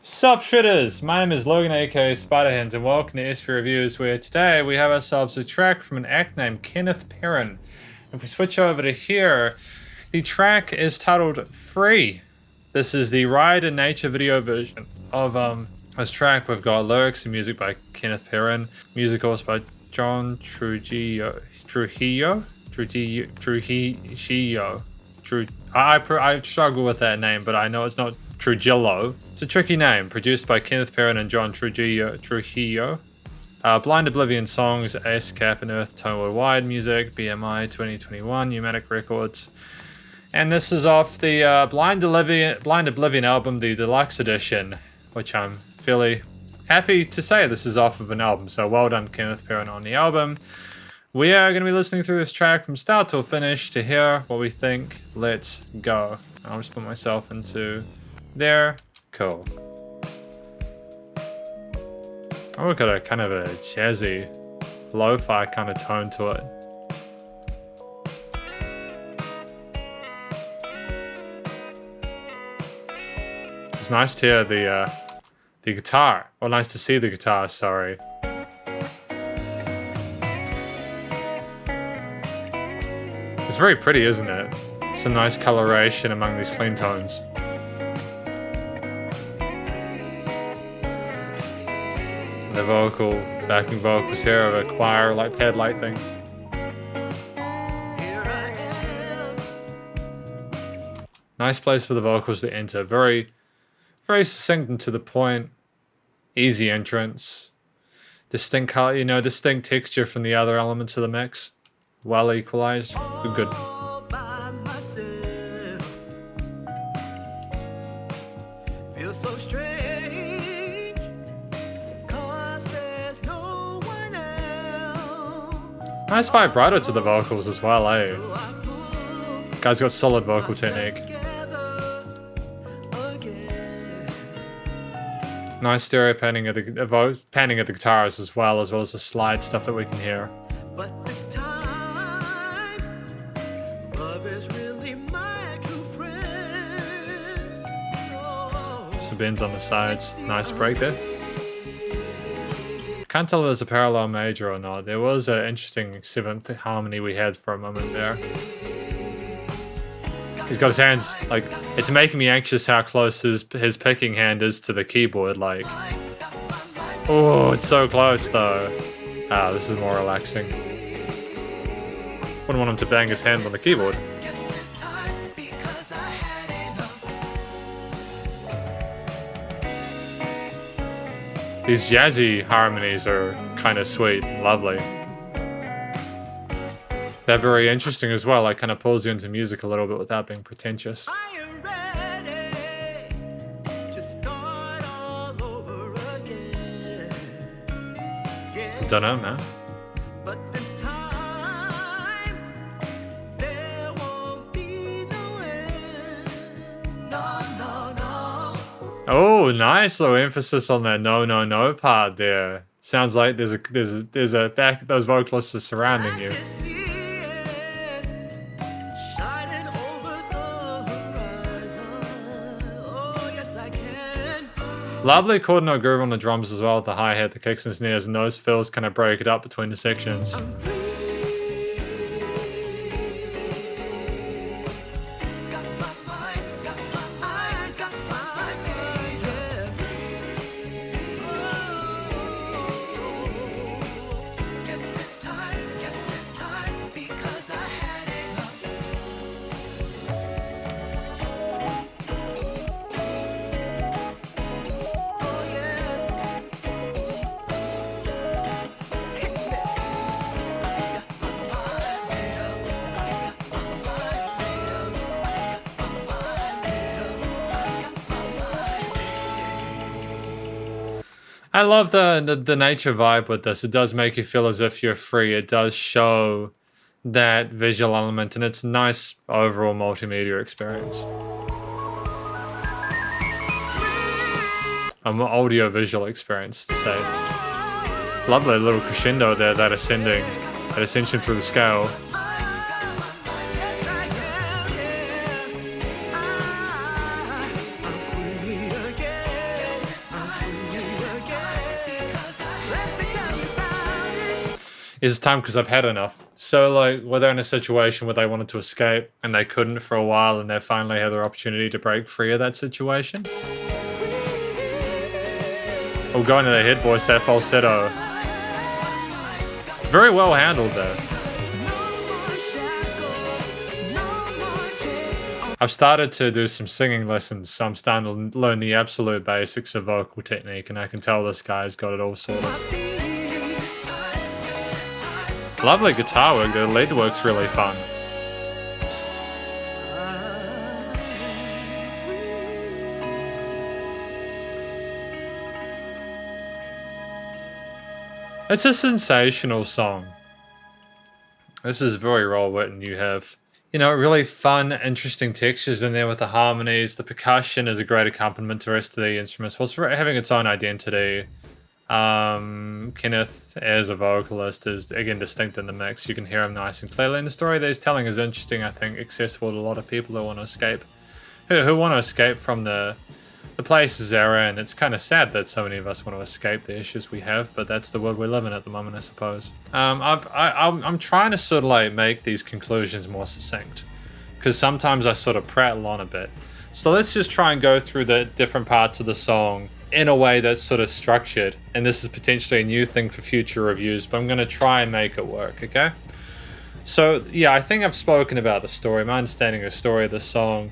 Sup shitters, my name is Logan aka Spiderhands and welcome to SP Reviews, where today we have ourselves a track from an act named Kenneith Perrin. If we switch over to here, the track is titled Free. This is the Ride in Nature video version of this track. We've got lyrics and music by Kenneith Perrin, music also by John Trujillo. I struggle with that name, but I know it's not Trujillo. It's a tricky name. Produced by Kenneith Perrin and John Trujillo. Blind Oblivion songs, ASCAP and Earth Tone Worldwide music, BMI 2021, Pneumatica Records. And this is off the Blind Oblivion album, the deluxe edition, which I'm fairly happy to say this is off of an album. So well done, Kenneith Perrin, on the album. We are going to be listening through this track from start to finish to hear what we think. Let's go. I'll just put myself into there. Cool. Oh, we've got a kind of a jazzy, lo-fi kind of tone to it. It's nice to hear the guitar. Well, nice to see the guitar, sorry. It's very pretty, isn't it? Some nice coloration among these clean tones. The vocal, backing vocals here of a choir, like pad light thing. Nice place for the vocals to enter. Very, very succinct and to the point. Easy entrance. Distinct color, distinct texture from the other elements of the mix. Well equalized. Good. Nice vibrato to the vocals as well, eh? Guy's got solid vocal technique. Nice stereo panning of the guitars as well as the slide stuff that we can hear. But this time, love is really my true friend. Oh, Some bends on the sides. Nice break there. Can't tell if there's a parallel major or not. There was an interesting seventh harmony we had for a moment there. He's got his hands, like, it's making me anxious how close his picking hand is to the keyboard, like. Oh, it's so close though. Ah, this is more relaxing. Wouldn't want him to bang his hand on the keyboard. These jazzy harmonies are kind of sweet and lovely. They're very interesting as well, like kind of pulls you into music a little bit without being pretentious. I am ready to start all over again. Yeah, Don't know, man. but this time, there won't be no end. No, no, no. Oh, nice little emphasis on that no part there. Sounds like there's a back, those vocalists are surrounding you. Shining over the horizon. Oh, yes, I can. Lovely chord note groove on the drums as well, with the hi-hat, the kicks and snares, and those fills kind of break it up between the sections. I'm free. Got my mind, got my mind, got my mind, yeah, free. Oh, guess it's time, because I had enough. Oh, yeah. Hit me. I love the nature vibe with this. It does make you feel as if you're free. It does show that visual element, and it's a nice overall multimedia experience. An audio-visual experience, to say. Lovely little crescendo there, that ascension through the scale. It's time because I've had enough. So like, were they in a situation where they wanted to escape and they couldn't for a while, and they finally had their opportunity to break free of that situation? Oh, going to the head voice, that falsetto. Very well handled there. I've started to do some singing lessons, so I'm starting to learn the absolute basics of vocal technique, and I can tell this guy's got it all sorted. Lovely guitar work, the lead work's really fun. It's a sensational song. This is very well written. You have, you know, really fun, interesting textures in there with the harmonies. The percussion is a great accompaniment to the rest of the instruments, whilst having its own identity. Kenneith, as a vocalist, is again distinct in the mix. You can hear him nice and clearly, and the story that he's telling is interesting. I think accessible to a lot of people who want to escape, who want to escape from the places they're in. It's kind of sad that so many of us want to escape the issues we have, but that's the world we live in at the moment, I suppose. I'm trying to sort of like make these conclusions more succinct, because sometimes I sort of prattle on a bit. So let's just try and go through the different parts of the song in a way that's sort of structured, and this is potentially a new thing for future reviews, but I'm going to try and make it work, okay? So yeah, I think I've spoken about the story. My understanding of the story of the song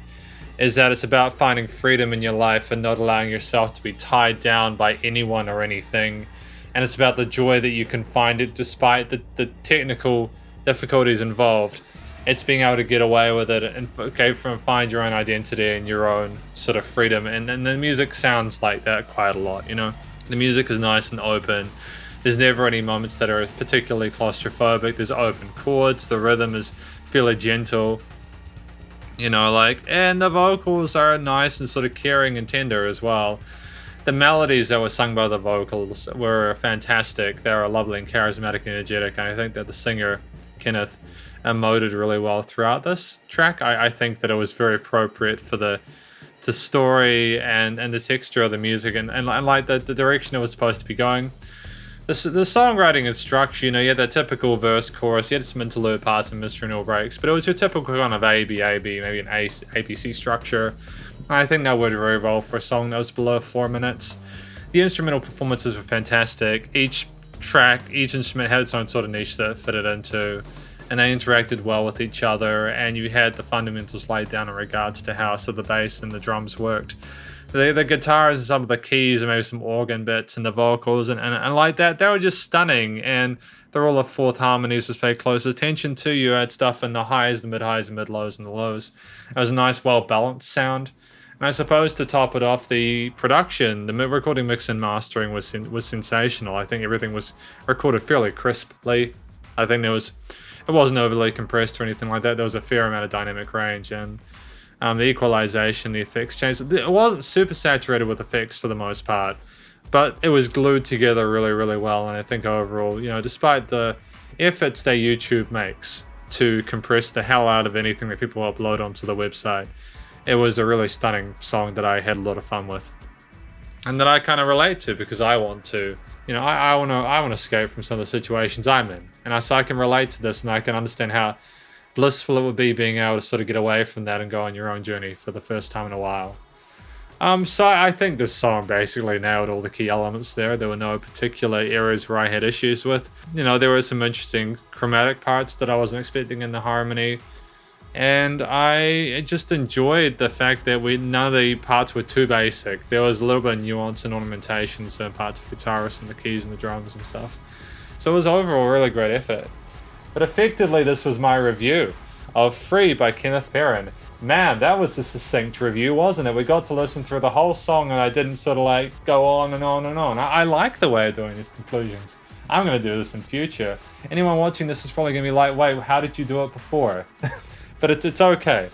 is that it's about finding freedom in your life and not allowing yourself to be tied down by anyone or anything. And it's about the joy that you can find it despite the technical difficulties involved. It's being able to get away with it and find your own identity and your own sort of freedom. And the music sounds like that quite a lot, you know? The music is nice and open. There's never any moments that are particularly claustrophobic. There's open chords. The rhythm is fairly gentle. You know, like, and the vocals are nice and sort of caring and tender as well. The melodies that were sung by the vocals were fantastic. They were lovely and charismatic and energetic. And I think that the singer, Kenneith, emoted really well throughout this track. I think that it was very appropriate for the story and the texture of the music and like the direction it was supposed to be going. The songwriting and structure, you know, you had that typical verse chorus, you had some interlude parts and instrumental breaks, but it was your typical kind of A-B, maybe an ABC structure. And I think that worked very well for a song that was below 4 minutes. The instrumental performances were fantastic. Each track, each instrument had its own sort of niche that it fitted into, and they interacted well with each other, and you had the fundamentals laid down in regards to how so the bass and the drums worked. The guitars and some of the keys and maybe some organ bits and the vocals and like that, they were just stunning, and the role of fourth harmonies was paid close attention to. You had stuff in the highs, the mid-highs, the mid-lows, and the lows. It was a nice, well-balanced sound. And I suppose to top it off, the production, the recording, mix, and mastering was sensational. I think everything was recorded fairly crisply. I think it wasn't overly compressed or anything like that. There was a fair amount of dynamic range, and the equalization, the effects change. It wasn't super saturated with effects for the most part, but it was glued together really, really well. And I think overall, you know, despite the efforts that YouTube makes to compress the hell out of anything that people upload onto the website, it was a really stunning song that I had a lot of fun with, and that I kind of relate to, because I want to, you know, I want to escape from some of the situations I'm in, and so I can relate to this, and I can understand how blissful it would be being able to sort of get away from that and go on your own journey for the first time in a while. So I think this song basically nailed all the key elements there. There were no particular areas where I had issues with. You know, there were some interesting chromatic parts that I wasn't expecting in the harmony. And I just enjoyed the fact that none of the parts were too basic. There was a little bit of nuance and ornamentation in certain parts of the guitarist and the keys and the drums and stuff. So it was overall a really great effort. But effectively, this was my review of Free by Kenneith Perrin. Man, that was a succinct review, wasn't it? We got to listen through the whole song, and I didn't sort of like go on and on and on. I like the way of doing these conclusions. I'm going to do this in future. Anyone watching this is probably going to be like, wait, how did you do it before? But it's okay.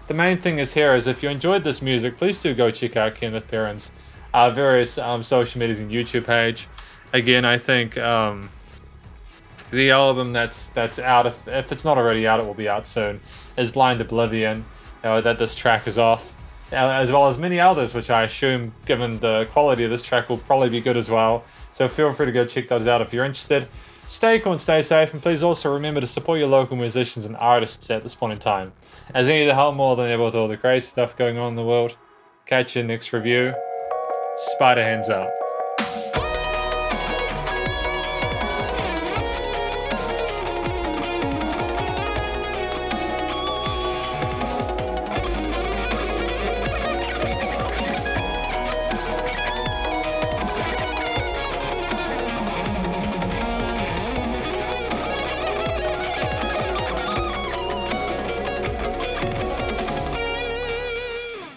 The main thing is here is if you enjoyed this music, please do go check out Kenneith Perrin's various social medias and YouTube page. Again, I think the album that's out, if it's not already out, it will be out soon, is Blind Oblivion, that this track is off, as well as many others, which I assume, given the quality of this track, will probably be good as well. So feel free to go check those out if you're interested. Stay cool and stay safe, and please also remember to support your local musicians and artists at this point in time, as they need the help more than ever with all the crazy stuff going on in the world. Catch you in the next review. Spiderhands out.